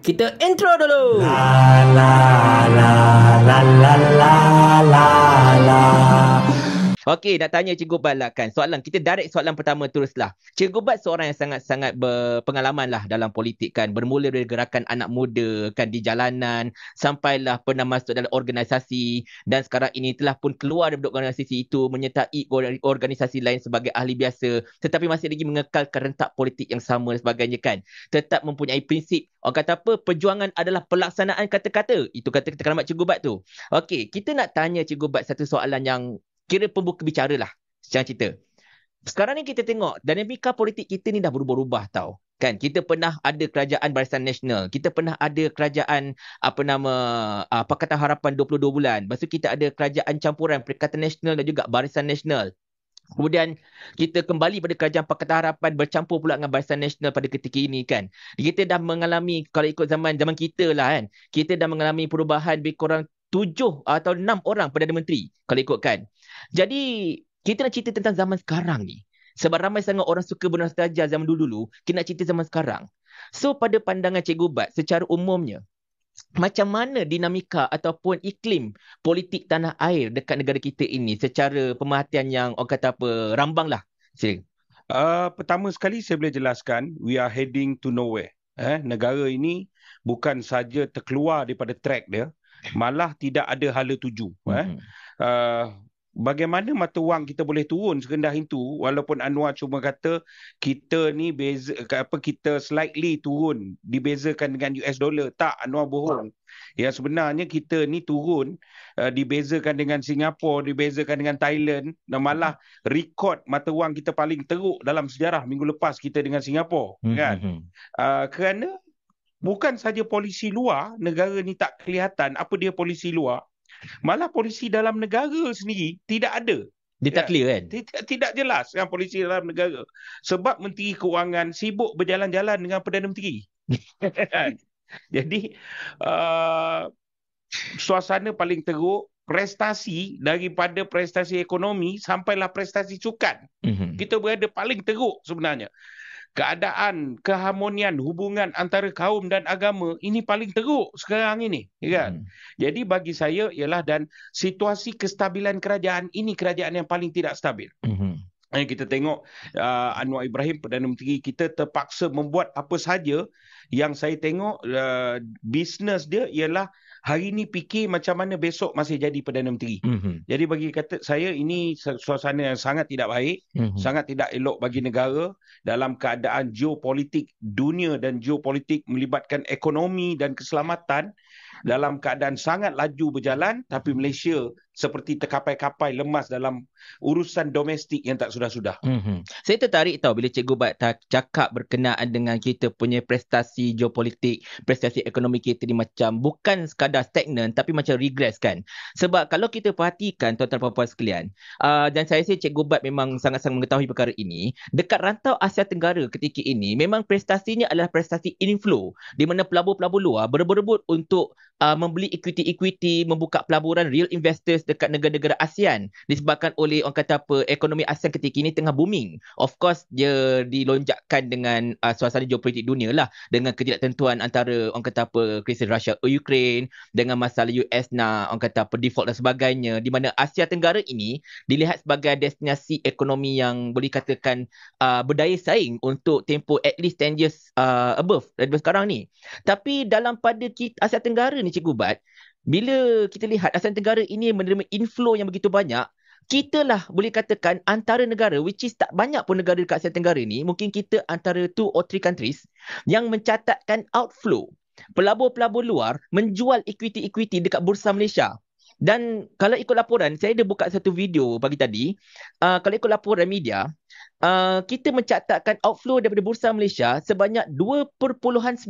Kita intro dulu. La la la la la la la la. Okey, nak tanya Cikgu Bat lah kan. Kita direct soalan pertama teruslah. Cikgu Bat seorang yang sangat-sangat berpengalaman lah dalam politik kan. Bermula dari gerakan anak muda kan di jalanan, sampailah pernah masuk dalam organisasi dan sekarang ini telah pun keluar daripada organisasi itu menyertai organisasi lain sebagai ahli biasa, tetapi masih lagi mengekalkan rentak politik yang sama dan sebagainya kan. Tetap mempunyai prinsip. Orang kata apa? Perjuangan adalah pelaksanaan kata-kata. Itu kata keramat Cikgu Bat tu. Okey, kita nak tanya Cikgu Bat satu soalan yang kira pembuka bicara lah secara cerita. Sekarang ni kita tengok dinamika politik kita ni dah berubah-ubah tau. Kan kita pernah ada kerajaan Barisan Nasional, kita pernah ada kerajaan Pakatan Harapan 22 bulan. Lepas tu kita ada kerajaan campuran Perikatan Nasional dan juga Barisan Nasional. Kemudian kita kembali pada kerajaan Pakatan Harapan bercampur pula dengan Barisan Nasional pada ketika ini kan. Kita dah mengalami, kalau ikut zaman kita lah kan, kita dah mengalami perubahan lebih kurang 7 atau 6 orang Perdana Menteri kalau ikutkan. Jadi kita nak cerita tentang zaman sekarang ni. Sebab ramai sangat orang suka bernostalgia zaman dulu-dulu, kita nak cerita zaman sekarang. So pada pandangan Cikgu Bat secara umumnya, macam mana dinamika ataupun iklim politik tanah air dekat negara kita ini secara pemerhatian yang orang kata apa, rambang lah. Sila. Pertama sekali saya boleh jelaskan, we are heading to nowhere. Negara ini bukan saja terkeluar daripada track dia, malah tidak ada hala tuju. Bagaimana mata wang kita boleh turun serendah itu, walaupun Anwar cuma kata kita ni kita slightly turun dibezakan dengan US dollar. Tak, Anwar bohong. Ya, sebenarnya kita ni turun dibezakan dengan Singapura, dibezakan dengan Thailand, dan malah rekod mata wang kita paling teruk dalam sejarah minggu lepas kita dengan Singapura. Kan? Kerana bukan saja polisi luar, negara ni tak kelihatan apa dia polisi luar, malah polisi dalam negara sendiri tidak ada. Dia tak clear kan? Tidak jelas kan polisi dalam negara. Sebab Menteri Keuangan sibuk berjalan-jalan dengan Perdana Menteri. Jadi suasana paling teruk, prestasi daripada prestasi ekonomi sampailah prestasi sukan. Kita berada paling teruk sebenarnya. Keadaan keharmonian hubungan antara kaum dan agama ini paling teruk sekarang ini, kan? Jadi bagi saya ialah, dan situasi kestabilan kerajaan ini kerajaan yang paling tidak stabil. Kita tengok Anwar Ibrahim, Perdana Menteri kita, terpaksa membuat apa saja yang saya tengok bisnes dia ialah hari ni fikir macam mana besok masih jadi Perdana Menteri. Jadi bagi kata saya ini suasana yang sangat tidak baik, sangat tidak elok bagi negara dalam keadaan geopolitik dunia dan geopolitik melibatkan ekonomi dan keselamatan dalam keadaan sangat laju berjalan, tapi Malaysia seperti terkapai-kapai lemas dalam urusan domestik yang tak sudah-sudah. Saya tertarik tahu bila Cikgu Bat cakap berkenaan dengan kita punya prestasi geopolitik, prestasi ekonomi kita ni macam bukan sekadar stagnan tapi macam regress kan. Sebab kalau kita perhatikan tuan-tuan dan puan-puan sekalian, dan saya rasa Cikgu Bat memang sangat-sangat mengetahui perkara ini, dekat rantau Asia Tenggara ketika ini memang prestasinya adalah prestasi inflow, di mana pelabur-pelabur luar berebut-rebut untuk membeli equity, membuka pelaburan real investors dekat negara-negara ASEAN disebabkan oleh orang kata apa, ekonomi ASEAN ketika ini tengah booming. Of course dia dilonjakkan dengan suasana geopolitik dunia lah, dengan ketidaktentuan antara orang kata apa, krisis Russia Ukraine, dengan masalah US nak orang kata apa default dan sebagainya, di mana Asia Tenggara ini dilihat sebagai destinasi ekonomi yang boleh katakan berdaya saing untuk tempoh at least 10 years above daripada sekarang ni. Tapi dalam pada Asia Tenggara ni Cikgu Bat, bila kita lihat Asia Tenggara ini menerima inflow yang begitu banyak, kita lah boleh katakan antara negara, which is tak banyak pun negara dekat Asia Tenggara ni, mungkin kita antara 2 or 3 countries yang mencatatkan outflow. Pelabur-pelabur luar menjual equity-equity dekat Bursa Malaysia. Dan kalau ikut laporan, saya ada buka satu video pagi tadi, kalau ikut laporan media, kita mencatatkan outflow daripada Bursa Malaysia sebanyak 2.96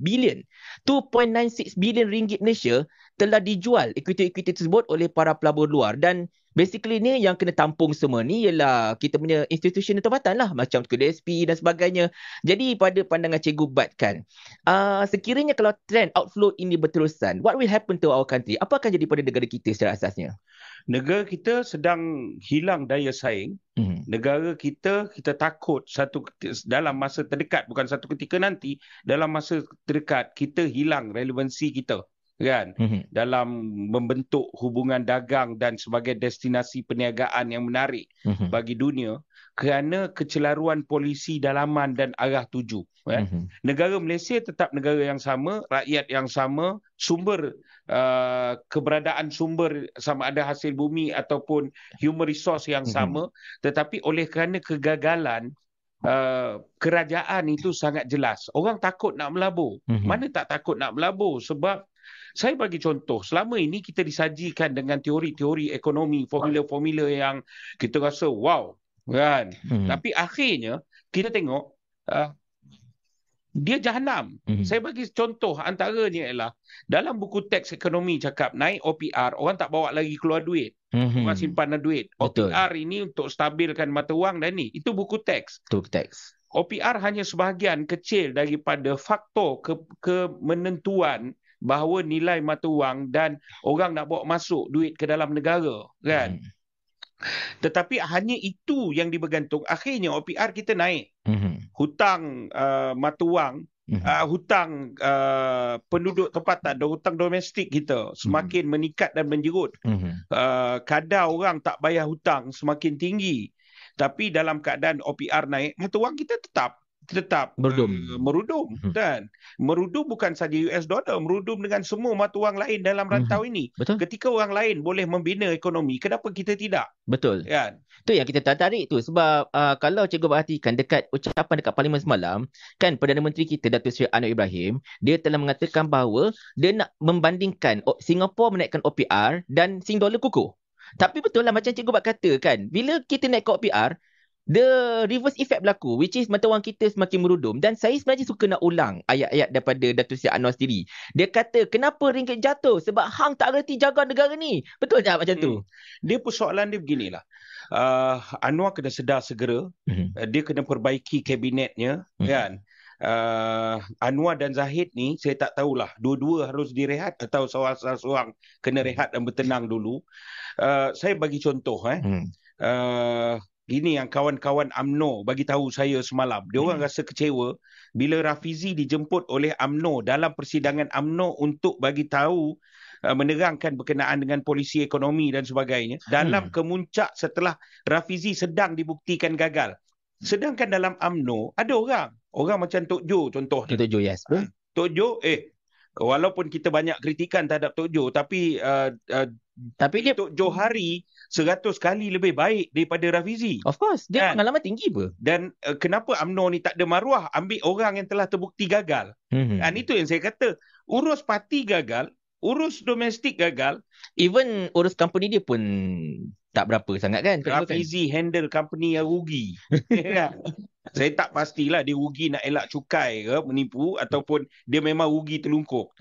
bilion, 2.96 bilion ringgit Malaysia telah dijual equity-equity tersebut oleh para pelabur luar. Dan basically ni yang kena tampung semua ni ialah kita punya institusi tempatan lah, macam KDSP dan sebagainya. Jadi pada pandangan Cikgu Bat kan, sekiranya kalau trend outflow ini berterusan, what will happen to our country? Apa akan jadi pada negara kita secara asasnya? Negara kita sedang hilang daya saing. Negara kita takut dalam masa terdekat, bukan satu ketika nanti, dalam masa terdekat kita hilang relevansi kita, kan, dalam membentuk hubungan dagang dan sebagai destinasi perniagaan yang menarik bagi dunia kerana kecelaruan polisi dalaman dan arah tuju. Negara Malaysia tetap negara yang sama, rakyat yang sama, sumber keberadaan sumber sama ada hasil bumi ataupun human resource yang sama, tetapi oleh kerana kegagalan kerajaan itu sangat jelas, orang takut nak melabur. Mana tak takut nak melabur? Sebab saya bagi contoh, selama ini kita disajikan dengan teori-teori ekonomi, formula-formula yang kita rasa wow, kan? Tapi akhirnya kita tengok dia jahanam. Saya bagi contoh antaranya ialah dalam buku teks ekonomi cakap naik OPR, orang tak bawa lagi keluar duit. Orang simpanan duit. Betul. OPR ini untuk stabilkan mata wang dan ni. Itu buku teks. OPR hanya sebahagian kecil daripada faktor kemenentuan bahawa nilai mata wang dan orang nak bawa masuk duit ke dalam negara, kan? Tetapi hanya itu yang dibergantung. Akhirnya OPR kita naik. Hutang mata wang, hutang penduduk tempatan, hutang domestik kita semakin meningkat dan menjerut. Kadar orang tak bayar hutang semakin tinggi. Tapi dalam keadaan OPR naik, mata wang kita tetap merudum, dan merudum bukan saja US dollar, merudum dengan semua mata wang lain dalam rantau ini. Betul. Ketika orang lain boleh membina ekonomi, kenapa kita tidak? Betul. Kan? Itu yang kita tertarik tu, sebab kalau cikgu perhatikan dekat ucapan dekat Parlimen semalam, kan Perdana Menteri kita Datuk Seri Anwar Ibrahim, dia telah mengatakan bahawa dia nak membandingkan Singapura menaikkan OPR dan Sing dollar kukuh. Tapi betul lah macam cikgu buat kata kan, bila kita naik ke OPR, the reverse effect berlaku, which is mata wang kita semakin merudum. Dan saya sebenarnya suka nak ulang ayat-ayat daripada Datuk Seri Anwar sendiri. Dia kata, kenapa ringgit jatuh? Sebab hang tak reti jaga negara ni. Betul tak macam tu? Dia persoalan dia beginilah. Anwar kena sedar segera. Dia kena perbaiki kabinetnya, kan? Anwar dan Zahid ni saya tak tahulah, dua-dua harus direhat atau seorang-seorang kena rehat dan bertenang dulu. Saya bagi contoh ini yang kawan-kawan UMNO bagi tahu saya semalam. Dia orang rasa kecewa bila Rafizi dijemput oleh UMNO dalam persidangan UMNO untuk bagi tahu, menerangkan berkenaan dengan polisi ekonomi dan sebagainya dalam kemuncak setelah Rafizi sedang dibuktikan gagal. Sedangkan dalam UMNO ada orang macam Tok Jo contoh. Tok Jo, yes. Tok Jo, walaupun kita banyak kritikan terhadap Tok Jo, tapi dia Tok Johari 100 kali lebih baik daripada Rafizi. Of course, dia pengalaman tinggi pun. Dan kenapa UMNO ni tak ada maruah ambil orang yang telah terbukti gagal? Dan itu yang saya kata, urus parti gagal, urus domestik gagal, even urus company dia pun tak berapa sangat kan. Rafizi handle company yang rugi. Saya tak pastilah dia rugi nak elak cukai ke, menipu, ataupun dia memang rugi telungkup.